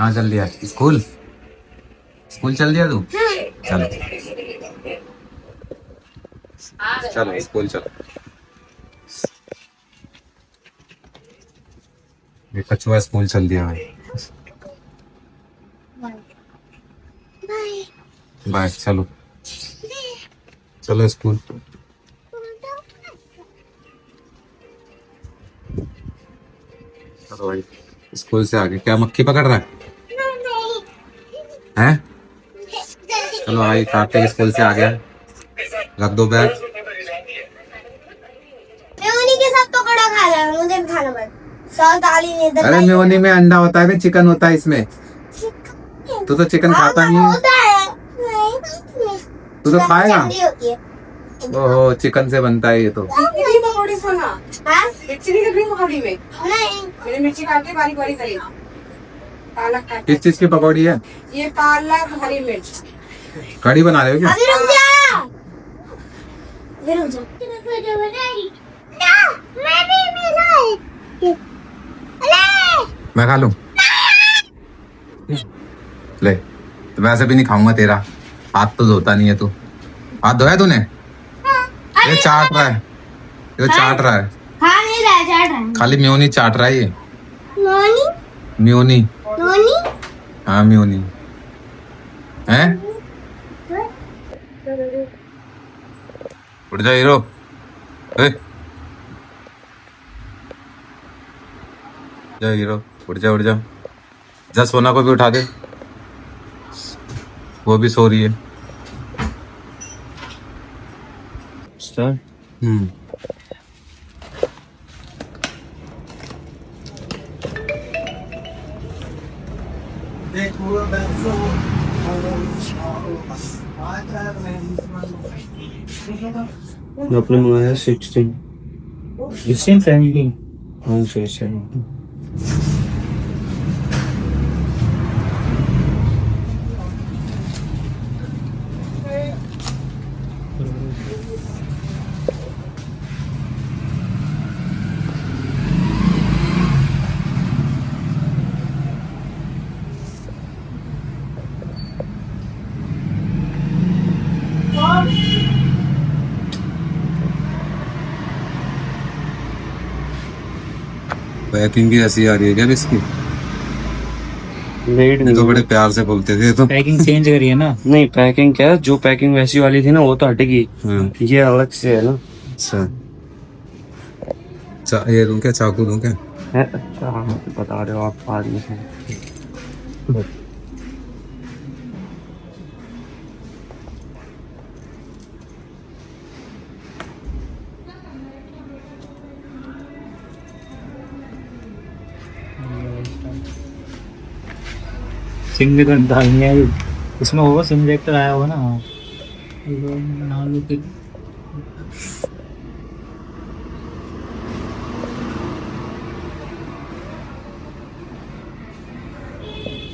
कहाँ चल दिया? स्कूल स्कूल चल दिया तू? चलो चलो स्कूल चलो। ये कछुआ स्कूल चल दिया भाई। बाय चलो चलो स्कूल। चलो भाई स्कूल से आगे क्या मक्खी पकड़ रहा है? हैं? चलो भाई कार्तिक स्कूल से आ गया। रख दो बैग। मैं उन्हीं के साथ पकौड़ा खा रहा हूँ, मुझे भी खाना मत। सॉस डाली नहीं इधर। अरे मेयोनी में अंडा होता है, चिकन होता है इसमें। तू तो चिकन खाता नहीं है। तू तो खाएगा। ओहो चिकन से बनता है ये तो। पकौड़ी सोना मिर्ची नहीं करी पकौड़ी में? नहीं मैंने मिर्ची काट के बारीक बारीक करी। पालक काट। किस चीज की पकौड़ी है? ये पालक हरी मिर्च। कड़ी बना रहे हो क्या? अभी रुक जा। अभी रुक जा। मैं खा लूं? ले तो वैसे भी नहीं खाऊंगा तेरा। हाथ तो धोता नहीं है तू। हाथ धोया तूने? ये चाट रहा है, ये चाट रहा है। खा नहीं रहा है, चाट रहा है। खाली मेयोनी चाट रहा है ये। नोनी मेयोनी। नोनी हाँ मेयोनी हैं। उठ जा हीरो। ए जा हीरो उठ जा उठ जा। जा सोना को भी उठा दे, वो भी सो रही है। सर आपने मंगाया 16 फैमिली। हाँ सही। पैकिंग भी ऐसी आ रही है क्या इसकी? लेट नहीं तो बड़े प्यार से बोलते थे तो। पैकिंग चेंज करी है ना? नहीं पैकिंग क्या है, जो पैकिंग वैसी वाली थी ना वो तो हटेगी। ये अलग से है ना। अच्छा ये दूं क्या? चाकू दूं क्या? है अच्छा हाँ बता रहे हो आप बाद में से। सिम भी तो डालनी है इसमें, होगा सिम लेकर आया होगा ना। नालू के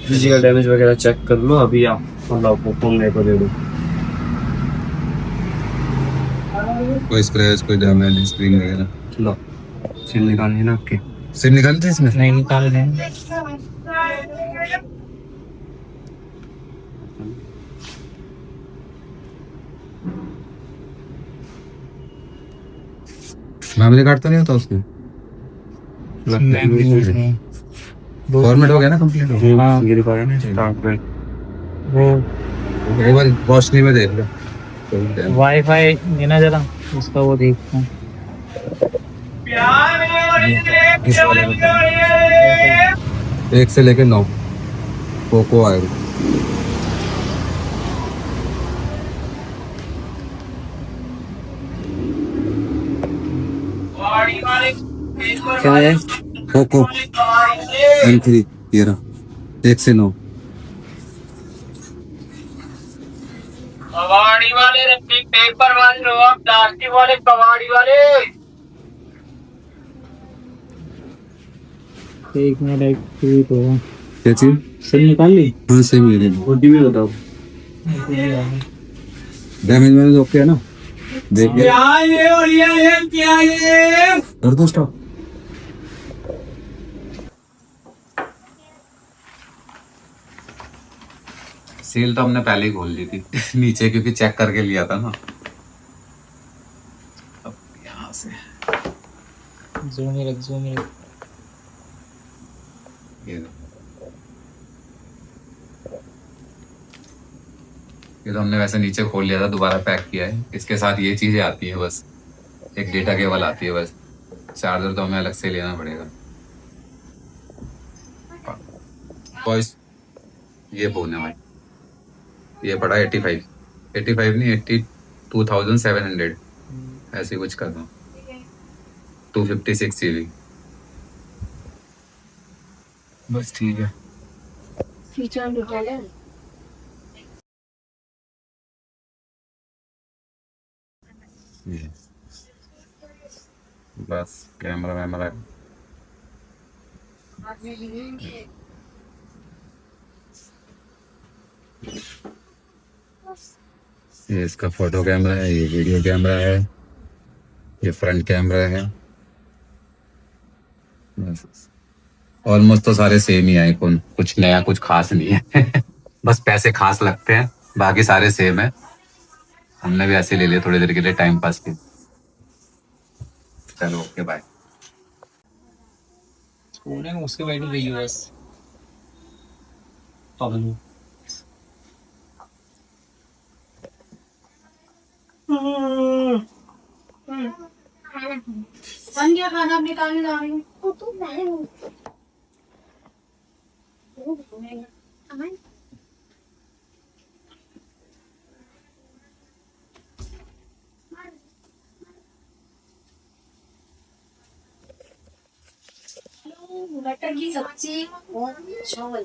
फिजिकल डैमेज वगैरह चेक कर लो अभी आप, मतलब आपको फोन मेरे को दे दो। कोई स्क्रैच कोई डैमेज स्क्रीन वगैरह? लो सिम निकालनी है ना आपकी? सिम निकाल दी इसमें? नहीं निकाल रहे। मेमोरी कार्ड तो नहीं होता उसमें? फॉर्मेट हो गया ना कंप्लीट हो गया? हाँ ये दिखा रहा है ना स्टार्ट पे। वो एक बार रोशनी में देख लो। वाईफाई देना जरा, उसका वो देखता हूँ। 1 से लेके 9 पोको आएगा। क्या है? पोको M3 ये रहा, 1 से 9। कबाड़ी वाले रद्दी पेपर वाले लो, आप प्लास्टिक वाले कबाड़ी वाले। एक मिनट एक ट्वीट होगा। क्या चीज? सिम निकाल ली? हाँ सही मिल रही। ओटीपी बताओ। डैमेज मैंने ओके है ना? देखिए क्या ये और क्या ये कर दो स्टॉप। सेल तो हमने पहले ही खोल दी थी नीचे, क्योंकि चेक करके लिया था ना। अब यहाँ से जूम ही रख, जूम ही रख। ये तो हमने वैसे नीचे खोल लिया था, दोबारा पैक किया है। इसके साथ ये चीजें आती है बस, एक डेटा केबल आती है बस, चार्जर तो हमें अलग से लेना पड़ेगा। बॉयस ये फोन है भाई, ये पड़ा 85 नहीं 82,700 ऐसे कुछ कर दो। 256 GB बस, ठीक है। फीचर निकाले ये बस कैमरा वैमरा ये इसका फोटो कैमरा है, ये वीडियो कैमरा है, ये फ्रंट कैमरा है। बस ऑलमोस्ट तो सारे सेम ही आईफोन, कुछ नया कुछ खास नहीं है बस पैसे खास लगते हैं, बाकी सारे सेम है। हमने भी ऐसे ले लिए थोड़ी देर के लिए टाइम पास के। चलो ओके बाय। छोड़े उसके बैठ गई है बस। पागल बन गया खाना, अब निकालने जा रही हूँ। मटर की सब्जी और चावल।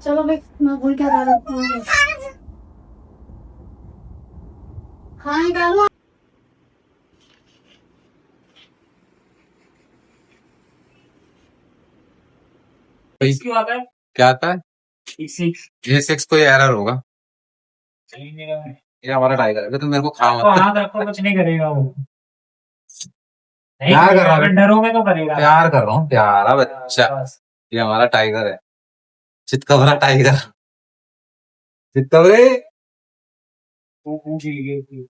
चलो भाई, मैं भूल क्या खा रहा हूँ। हाँ निकालो। क्यों आता है? क्या आता है? J6 कोई एरर होगा। ये हमारा टाइगर है, तुम मेरे को खा मत। हाथ रखो, कुछ नहीं करेगा वो। प्यार कर रहा हूँ, डरोगे तो करेगा। प्यार कर रहा हूँ, प्यारा बच्चा। ये हमारा टाइगर है, चितकबरा टाइगर। चितकबरे ठीक है।